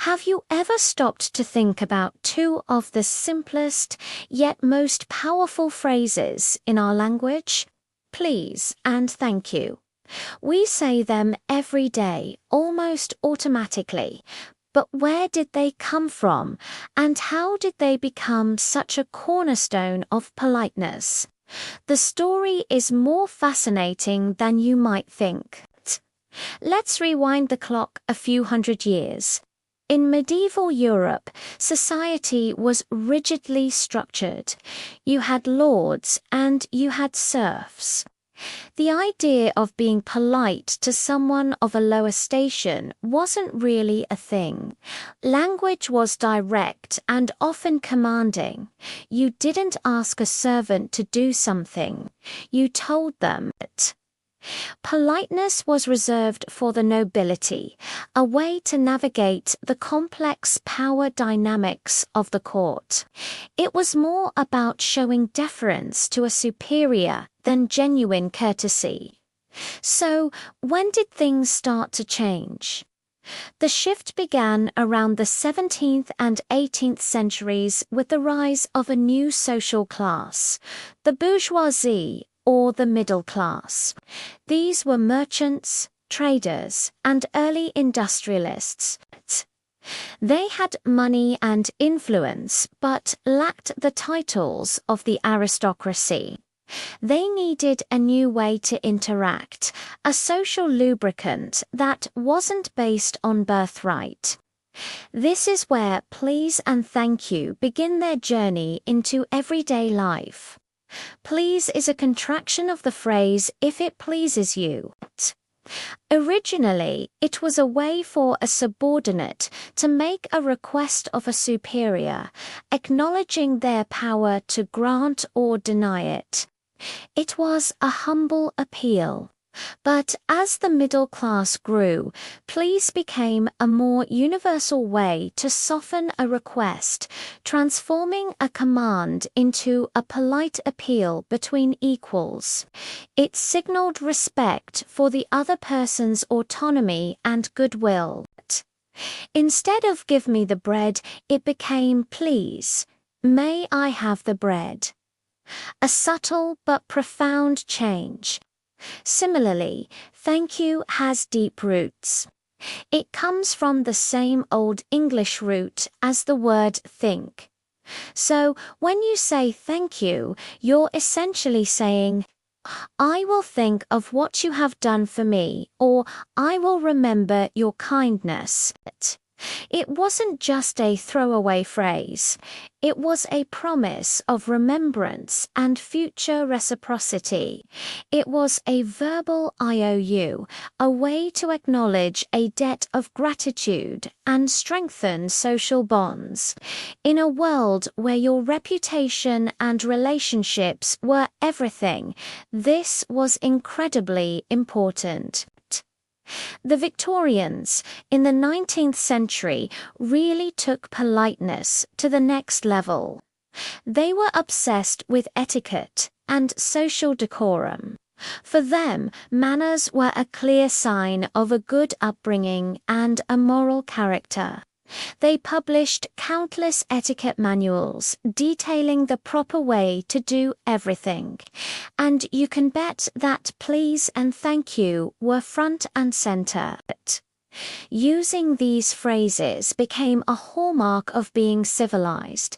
Have you ever stopped to think about two of the simplest yet most powerful phrases in our language? Please and thank you. We say them every day, almost automatically. But where did they come from, and how did they become such a cornerstone of politeness? The story is more fascinating than you might think. Let's rewind the clock a few hundred years. In medieval Europe, society was rigidly structured. You had lords and you had serfs. The idea of being polite to someone of a lower station wasn't really a thing. Language was direct and often commanding. You didn't ask a servant to do something. You told them it. Politeness was reserved for the nobility, a way to navigate the complex power dynamics of the court. It was more about showing deference to a superior than genuine courtesy. So, when did things start to change? The shift began around the 17th and 18th centuries with the rise of a new social class, the bourgeoisie, or the middle class. These were merchants, traders, and early industrialists. They had money and influence, but lacked the titles of the aristocracy. They needed a new way to interact, a social lubricant that wasn't based on birthright. This is where please and thank you begin their journey into everyday life. Please is a contraction of the phrase, if it pleases you. Originally, it was a way for a subordinate to make a request of a superior, acknowledging their power to grant or deny it. It was a humble appeal. But as the middle class grew, please became a more universal way to soften a request, transforming a command into a polite appeal between equals. It signaled respect for the other person's autonomy and goodwill. Instead of give me the bread, it became please, may I have the bread? A subtle but profound change. Similarly, thank you has deep roots. It comes from the same Old English root as the word think. So, when you say thank you, you're essentially saying, I will think of what you have done for me, or I will remember your kindness. It wasn't just a throwaway phrase. It was a promise of remembrance and future reciprocity. It was a verbal IOU, a way to acknowledge a debt of gratitude and strengthen social bonds. In a world where your reputation and relationships were everything, this was incredibly important. The Victorians, in the 19th century, really took politeness to the next level. They were obsessed with etiquette and social decorum. For them, manners were a clear sign of a good upbringing and a moral character. They published countless etiquette manuals detailing the proper way to do everything. And you can bet that please and thank you were front and center. Using these phrases became a hallmark of being civilized.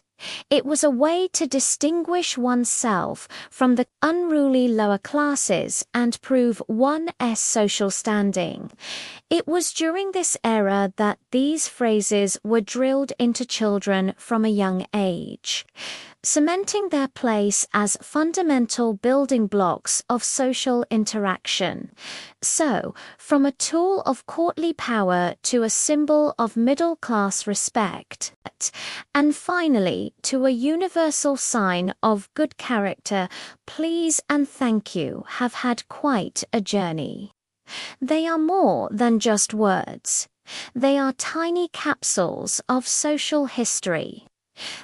It was a way to distinguish oneself from the unruly lower classes and prove one's social standing. It was during this era that these phrases were drilled into children from a young age, cementing their place as fundamental building blocks of social interaction. So, from a tool of courtly power to a symbol of middle-class respect, and finally to a universal sign of good character, please and thank you have had quite a journey. They are more than just words. They are tiny capsules of social history.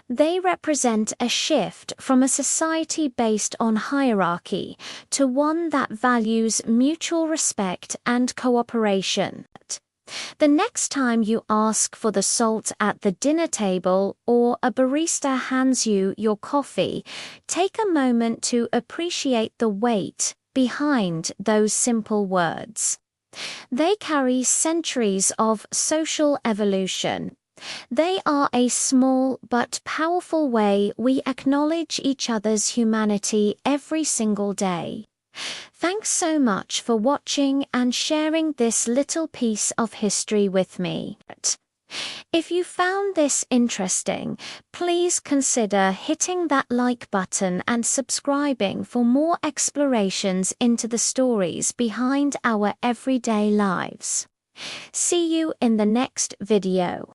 They represent a shift from a society based on hierarchy to one that values mutual respect and cooperation. The next time you ask for the salt at the dinner table or a barista hands you your coffee, take a moment to appreciate the weight behind those simple words. They carry centuries of social evolution. They are a small but powerful way we acknowledge each other's humanity every single day. Thanks so much for watching and sharing this little piece of history with me. If you found this interesting, please consider hitting that like button and subscribing for more explorations into the stories behind our everyday lives. See you in the next video.